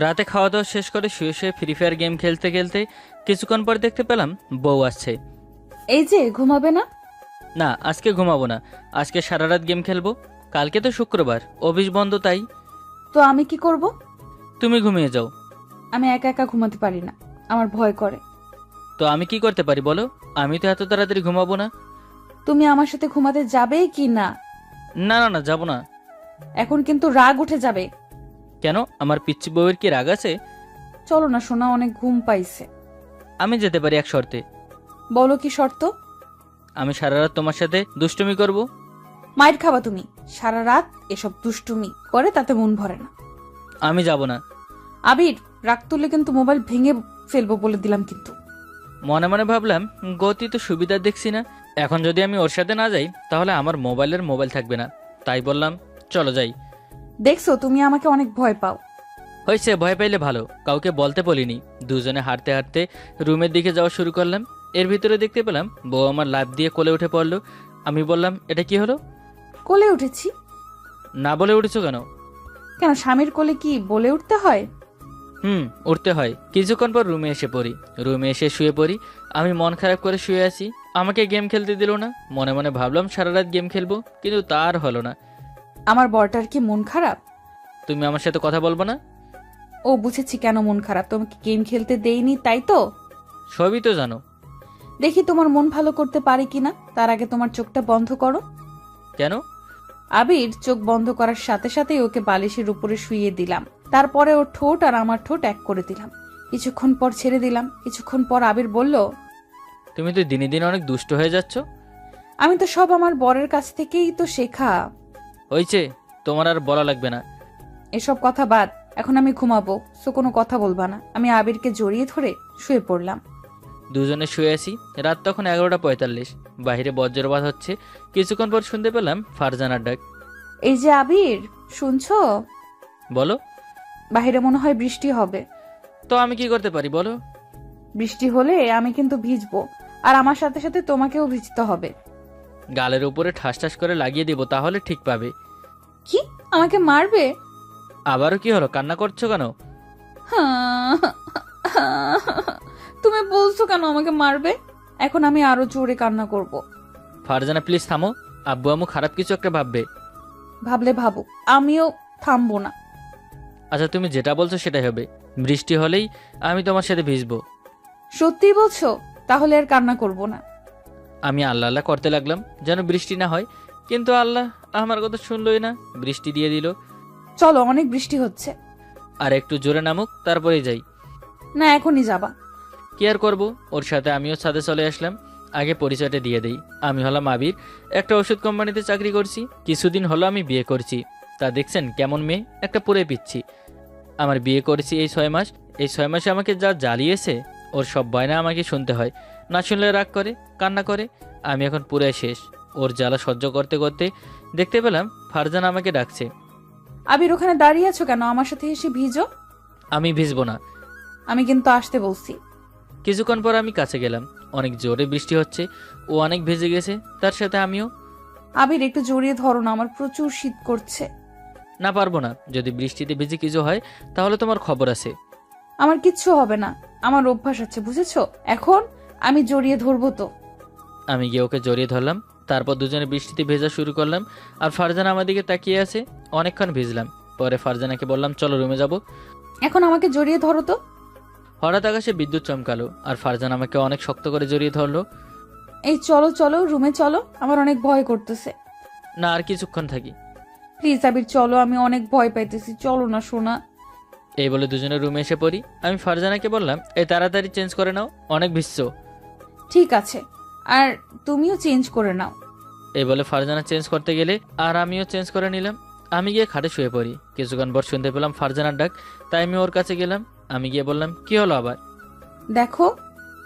রাতে খাওয়া দাওয়া শেষ করে শুয়ে শুয়ে ফ্রি ফায়ার গেম খেলতে খেলতে কিছুক্ষণ পর দেখতে পেলাম বউ আসছে। এই যে ঘুমাবে না? না, আজকে ঘুমাবো না। আজকে সারা রাত গেম খেলবো। কালকে তো শুক্রবার, অফিস বন্ধ, তাই। তো আমি কি করব? তুমি ঘুমিয়ে যাও। আমি একা একা ঘুমাতে পারি না, আমার ভয় করে। তো আমি কি করতে পারি বলো? আমি তো এত তাড়াতাড়ি ঘুমাবো না। তুমি আমার সাথে ঘুমাতে যাবে কি না? না না না, যাবো না। এখন কিন্তু রাগ উঠে যাবে। কেন, আমার পিচ্চি বউয়ের কি রাগ আছে? চলো না সোনা, অনেক ঘুম পাইছে। আমি যেতে পারি এক শর্তে। বলো কি শর্ত? আমি সারা রাত তোমার সাথে দুষ্টুমি করব। মাইর খাবা তুমি। সারা রাত এসব দুষ্টুমি করে তাতে মন ভরে না। আমি যাব না। আবির, রাগ তুললে কিন্তু মোবাইল ভেঙে ফেলবো বলে দিলাম কিন্তু। মনে মনে ভাবলাম, গতি তো সুবিধা দেখছি না। এখন যদি আমি ওর সাথে না যাই তাহলে আমার মোবাইল থাকবে না। তাই বললাম, চলো যাই। দেখছো তুমি আমাকে অনেক ভয় পাও। হয়েছে, ভয় পাইলে ভালো, কাউকে বলতে বলিনি। দুজনে হাঁটতে হাঁটতে রুমের দিকে যাওয়া শুরু করলাম। এর ভিতরে দেখতে পেলাম বউ আমার লাফ দিয়ে কোলে উঠে পড়লো। আমি বললাম, এটা কি হলো? কোলে উঠেছি? না বলে উঠেছো কেন? কেন, স্বামীর কোলে কি বলে উঠতে হয়? উঠতে হয়। কিছুক্ষণ পর রুমে এসে পড়ি। রুমে এসে শুয়ে পড়ি। আমি মন খারাপ করে শুয়ে আছি। আমাকে গেম খেলতে দিল না। মনে মনে ভাবলাম সারা রাত গেম খেলবো, কিন্তু তার হলো না। আমার বরটার কি মন খারাপ? তুমি আমার সাথে কথা বলবো না? ও, বুঝেছি কেন মন খারাপ। তোমাকে গেম খেলতে দেইনি তাই তো। সবই তো জানো। দেখি তোমার মন ভালো করতে পারি কিনা। তার আগে তোমার চোখটা বন্ধ করো। কেন? আবির চোখ বন্ধ করার সাথে সাথেই ওকে বালিশের উপরে শুইয়ে দিলাম। তারপরে ওর ঠোঁট আর আমার ঠোঁট এক করে দিলাম। কিছুক্ষণ পর ছেড়ে দিলাম। কিছুক্ষণ পর আবির বলল, তুমি তো দিনে দিনে অনেক দুষ্ট হয়ে যাচ্ছ। আমি তো সব আমার বরের কাছ থেকেই তো শেখা। হয়েছে, তোমার আর বলা লাগবে না। এসব কথা বাদ, এখন আমি ঘুমাবো, সো কোনো কথা বলবা না। আমি আবিরকে জড়িয়ে ধরে শুয়ে পড়লাম। দুজনে শুয়ে আছি। রাত তখন 11:45। বাইরে বজ্রপাত হচ্ছে। কিছুক্ষণ পর শুনতে পেলাম ফারজানার ডাক। এই যে আবির, শুনছো? বলো। বাইরে মনে হয় বৃষ্টি হবে। তো আমি কি করতে পারি বলো? বৃষ্টি হলে আমি কিন্তু ভিজবো, আর আমার সাথে সাথে তোমাকেও ভিজতে হবে। গালের উপরে ঠাস ঠাস করে লাগিয়ে দিব, তাহলে ঠিক পাবে। কি, আমাকে মারবে? আবারও কি হলো, কান্না করছো কেন? তুমি বলছো কেন আমাকে মারবে? এখন আমি আরো জোরে কান্না করব। ফারজানা প্লিজ থামো। আব্বু আম্মু খারাপ কিছু একটা ভাববে। ভাবলে ভাবুক, আমিও থামবো না। আচ্ছা, তুমি যেটা বলছো সেটাই হবে। বৃষ্টি হলেই আমি তোমার সাথে ভিজবো। সত্যি বলছো? তাহলে আর কান্না করব না। আমি আল্লাহ আল্লাহ করতে লাগলাম যেন বৃষ্টি না হয়, কিন্তু আল্লাহ আমার কথা শুনলই না, বৃষ্টি দিয়ে দিল। চলো, অনেক বৃষ্টি হচ্ছে। আর একটু জোরে নামুক, তারপরেই যাই। না, এখনই যাবা? কি আর করবো, ওর সাথে আমিও ছাদে চলে আসলাম। আগে পরিচয়টা দিয়ে দেই। আমি হলাম আবির, একটা ওষুধ কোম্পানিতে চাকরি করছি। কিছুদিন হলো আমি বিয়ে করছি। তা দেখছেন কেমন মেয়ে, একটা পুরে পিচ্ছি। আমার বিয়ে করেছি এই 6 মাস। এই 6 মাসে আমাকে যা জ্বালিয়েছে, ওর সব বায়না আমাকে শুনতে হয়। না শুনলে রাগ করে, কান্না করে। আমি এখন পুরে শেষ। ওর জ্বালা সহ্য করতে করতে দেখতে পেলাম ফারজানা আমাকে ডাকছে। আবির, ওখানে দাঁড়িয়ে আছো কেন? আমার সাথে এসে ভিজো। আমি ভিজবো না। আমি কিন্তু আসতে বলছি। কিছুক্ষণ পর আমি কাছে গেলাম। অনেক জোরে বৃষ্টি হচ্ছে। ও অনেক ভিজে গেছে, তার সাথে আমিও। আবির, একটু জড়িয়ে ধরো না, আমার প্রচুর শীত করছে। না, পারবো না। যদি বৃষ্টিতে ভিজে কিছু হয় তাহলে তোমার খবর আছে। আমার কিচ্ছু হবে না, আমার অভ্যাস আছে, বুঝেছো? এখন আমি জড়িয়ে ধরবো তো। আমি গিয়ে ওকে জড়িয়ে ধরলাম। তারপর দুজনে বৃষ্টিতে ভেজা শুরু করলাম। আর ফারজানা আমার দিকে তাকিয়ে আছে। অনেকক্ষণ ভিজলাম। পরে ফারজানাকে বললাম, চলো রুমে যাব। এখন আমাকে জড়িয়ে ধরো তো। হঠাৎ আকাশে বিদ্যুৎ চমকালো, আর ফারজানা আমাকে অনেক শক্ত করে জড়িয়ে ধরলো। এই চলো চলো, রুমে চলো, আমার অনেক ভয় করতেছে। না, আর কিছুক্ষণ থাকি। প্লিজ আবির চলো, আমি অনেক ভয় পাইতেছি, চলো না সোনা। এই বলে দুজনে রুমে এসে পড়ি। আমি ফারজানাকে বললাম, এই তাড়াতাড়ি চেঞ্জ করে নাও, অনেক ভিজছো। ঠিক আছে, আর তুমিও চেঞ্জ করে নাও। এই বলে ফারজানা চেঞ্জ করতে গেলে আর আমিও চেঞ্জ করে নিলাম। আমি গিয়ে খাটে শুয়ে পড়ি। কিছুক্ষণ পর শুনতে পেলাম ফারজানার ডাক। তাই আমি ওর কাছে গেলাম। আমি গিয়ে বললাম, কি হলো আবার? দেখো,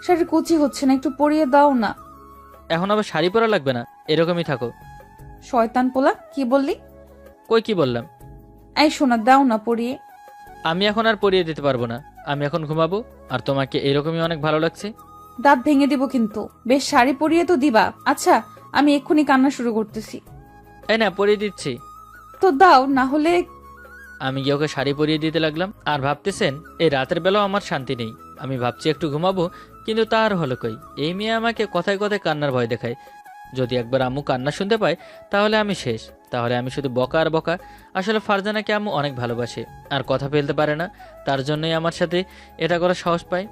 শাড়ি কুচি হচ্ছে না, একটু পরিয়ে দাও না। এখন আবার শাড়ি পরা লাগবে না, এরকমই থাকো। শয়তান পোলা, কি বললি? কই কি বললাম? এই সোনা, দাও না পরিয়ে। আমি এখন আর পরিয়ে দিতে পারবো না। আমি এখন ঘুমাবো। আর তোমাকে এরকমই অনেক ভালো লাগছে। দাঁত ভেঙে দিব কিন্তু। বেশ, শাড়ি পরিয়ে তো দিবা। আচ্ছা, আমি এক্ষুনি কান্না শুরু করতেছি। এই না, পরিয়ে দিচ্ছি। তো দাও, না হলে। আমি গিয়ে ওকে শাড়ি পরিয়ে দিতে লাগলাম। আর ভাবতেছেন এই রাতের বেলাও আমার শান্তি নেই। আমি ভাবছি একটু ঘুমাবো, কিন্তু তার হলো কই, এই মেয়ে আমাকে কথায় কথায় কান্নার ভয় দেখায়। যদি একবার আম্মু কান্না শুনতে পায় তাহলে আমি শেষ, তাহলে আমি শুধু বকা আর বকা। আসলে ফারজানাকে আম্মু অনেক ভালোবাসে আর কথা ফেলতে পারে না, তার জন্যই আমার সাথে এটা করার সাহস পায়।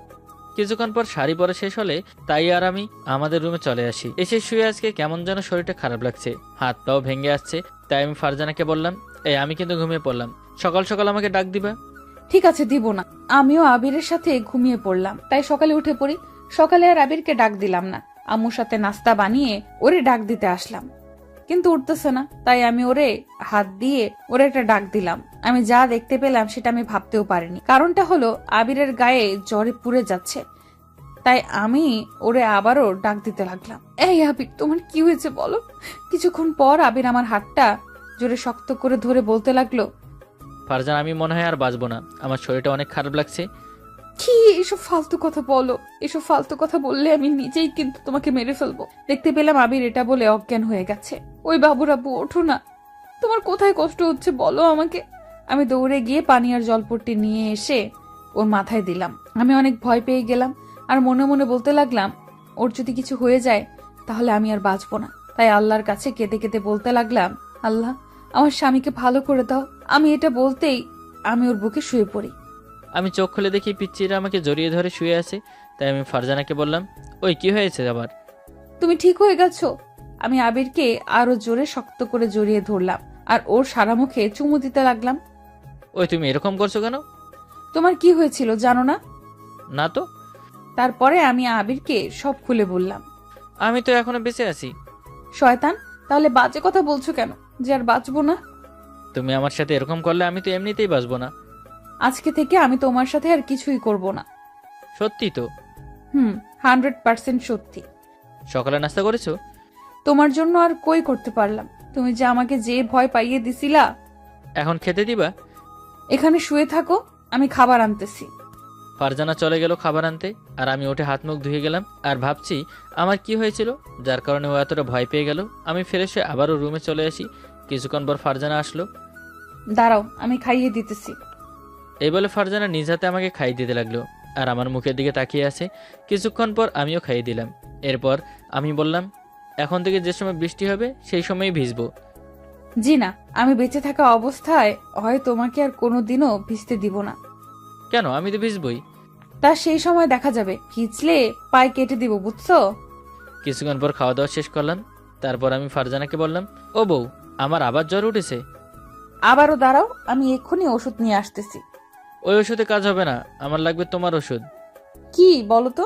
কিছুক্ষণ পর শাড়ি পরা শেষ হলে তাই আর আমি আমাদের রুমে চলে আসি। এসে শুয়ে আজকে কেমন যেন শরীরটা খারাপ লাগছে, হাত পাও ভেঙে আসছে। তাই আমি ফারজানাকে বললাম, আমি কিন্তু ঘুমিয়ে পড়লাম, সকাল সকাল আমাকে ডাক দিবা। ঠিক আছে, দিব না। আমিও আবিরের সাথে ঘুমিয়ে পড়লাম, তাই সকালে উঠে পড়ি। সকালে আর আবিরকে ডাক দিলাম না, আম্মুর সাথে নাস্তা বানিয়ে ওরে ডাক দিতে আসলাম, কিন্তু উঠতেছে না। তাই আমি ওরে হাত দিয়ে ওরে একটা ডাক দিলাম। আমি যা দেখতে পেলাম সেটা আমি ভাবতেও পারিনি। কারণটা হলো আবিরের গায়ে জ্বরে পুড়ে যাচ্ছে। তাই আমি ওরে আবারও ডাক দিতে লাগলাম, এই আবির, তোমার কি হয়েছে বলো। কিছুক্ষণ পর আবির আমার হাতটা জোরে শক্ত করে ধরে বলতে লাগলো, ফারজান, আমি মনে হয় আর বাঁচবো না, আমার শরীরটা অনেক খারাপ লাগছে। কি এসব ফালতু কথা বলো? এসব ফালতু কথা বললে আমি নিজেই কিন্তু তোমাকে মেরে ফেলবো। দেখতে পেলাম আবির এটা বলে অজ্ঞান হয়ে গেছে। ওই বাবুরাবু, ওঠো না, তোমার কোথায় কষ্ট হচ্ছে বলো আমাকে। আমি দৌড়ে গিয়ে পানি আর জলপট্টি নিয়ে এসে ওর মাথায় দিলাম। আমি অনেক ভয় পেয়ে গেলাম আর মনে মনে বলতে লাগলাম, ওর যদি কিছু হয়ে যায় তাহলে আমি আর বাঁচবো না। তাই আল্লাহর কাছে কেঁদে কেঁদে বলতে লাগলাম, আল্লাহ, আমার স্বামীকে ভালো করে দাও। আমি এটা বলতেই আমি ওর বুকে শুয়ে পড়ি। আমি চোখ খুলে দেখি পিচ্চিরা আমাকে জড়িয়ে ধরে শুয়ে আছে। তাই আমি ফারজানাকে বললাম, ওই কি হয়েছে আবার? তুমি ঠিক হয়ে গেছো? আমি আবিরকে আরো জোরে শক্ত করে জড়িয়ে ধরলাম আর ওর সারা মুখে চুমু দিতে লাগলাম। ওই তুমি এরকম করছো কেন? তোমার কি হয়েছিল জানো না? না তো। তারপরে আমি আবিরকে সব খুলে বললাম। আমি তো এখনো বেঁচে আছি। শয়তান, তাহলে বাজে কথা বলছো কেন যে আর বাঁচবো না? তুমি আমার সাথে এরকম করলে আমি তো এমনিতেই বাঁচবো না। আজকে থেকে আমি তোমার সাথে আর কিছুই করব না। সত্যি তো? 100% সত্যি। সকালে নাস্তা করেছো? তোমার জন্য আর কই করতে পারলাম, তুমি যে আমাকে যে ভয় পাইয়ে দিছিলা। এখন খেতে দিবা? এখানে শুয়ে থাকো, আমি খাবার আনতেছি। ফারজানা চলে গেল খাবার আনতে, আর আমি উঠে হাত মুখ ধুয়ে গেলাম আর ভাবছি আমার কি হয়েছিল যার কারণে ও এতটা ভয় পেয়ে গেল। আমি ফ্রেশ হয়ে আবারও রুমে চলে আসি। কিছুক্ষণ পর ফারজানা আসলো। দাঁড়াও, আমি খাইয়ে দিতেছি। এই বলে ফারজানা নিজ হাতে আমাকে খাইয়ে দিতে লাগলো আর আমার মুখের দিকে তাকিয়ে আছে। কিছুক্ষণ পর আমিও খাইয়ে দিলাম। এরপর আমি বললাম, এখন থেকে যে সময় বৃষ্টি হবে সেই সময়ই ভিজবো। জি না, আমি বেঁচে থাকা অবস্থায় হয় তোমাকে আর কোনোদিনও ভিজতে দিব না। কেন? আমি তো ভিজবই। তা সেই সময় দেখা যাবে, ভিজলে পায়ে কেটে দিব, বুঝছো? কিছুক্ষণ পর খাওয়া দাওয়া শেষ করলাম। তারপর আমি ফারজানাকে বললাম, ও বউ, আমার আবার জ্বর উঠেছে। আবারও দাঁড়াও, আমি এক্ষুনি ওষুধ নিয়ে আসতেছি। ওই ওষুধে কাজ হবে না, আমার লাগবে তোমার ওষুধ। কি বলো তো?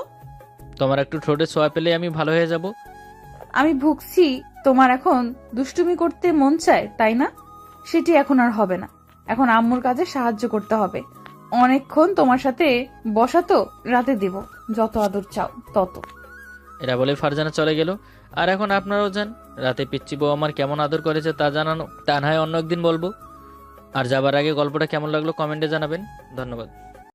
তোমার একটু ঠোঁটে ছোঁয়া পেলে আমি ভালো হয়ে যাব। আমি ভুগছি, তোমার এখন দুষ্টুমি করতে মন চায় তাই না? সেটি এখন আর হবে না। এখন আম্মুর কাজে সাহায্য করতে হবে। অনেকক্ষণ তোমার সাথে বসা তো, রাতে দিব, যত আদর চাও তত। এরা বলে ফারজানা চলে গেল। আর এখন আপনারাও যান, রাতে পিচ্চি বউ আমার কেমন আদর করেছে তা জানানো, তা না হয় অন্য একদিন বলবো। আর যাবার আগে গল্পটা কেমন লাগলো কমেন্টে জানাবেন। ধন্যবাদ।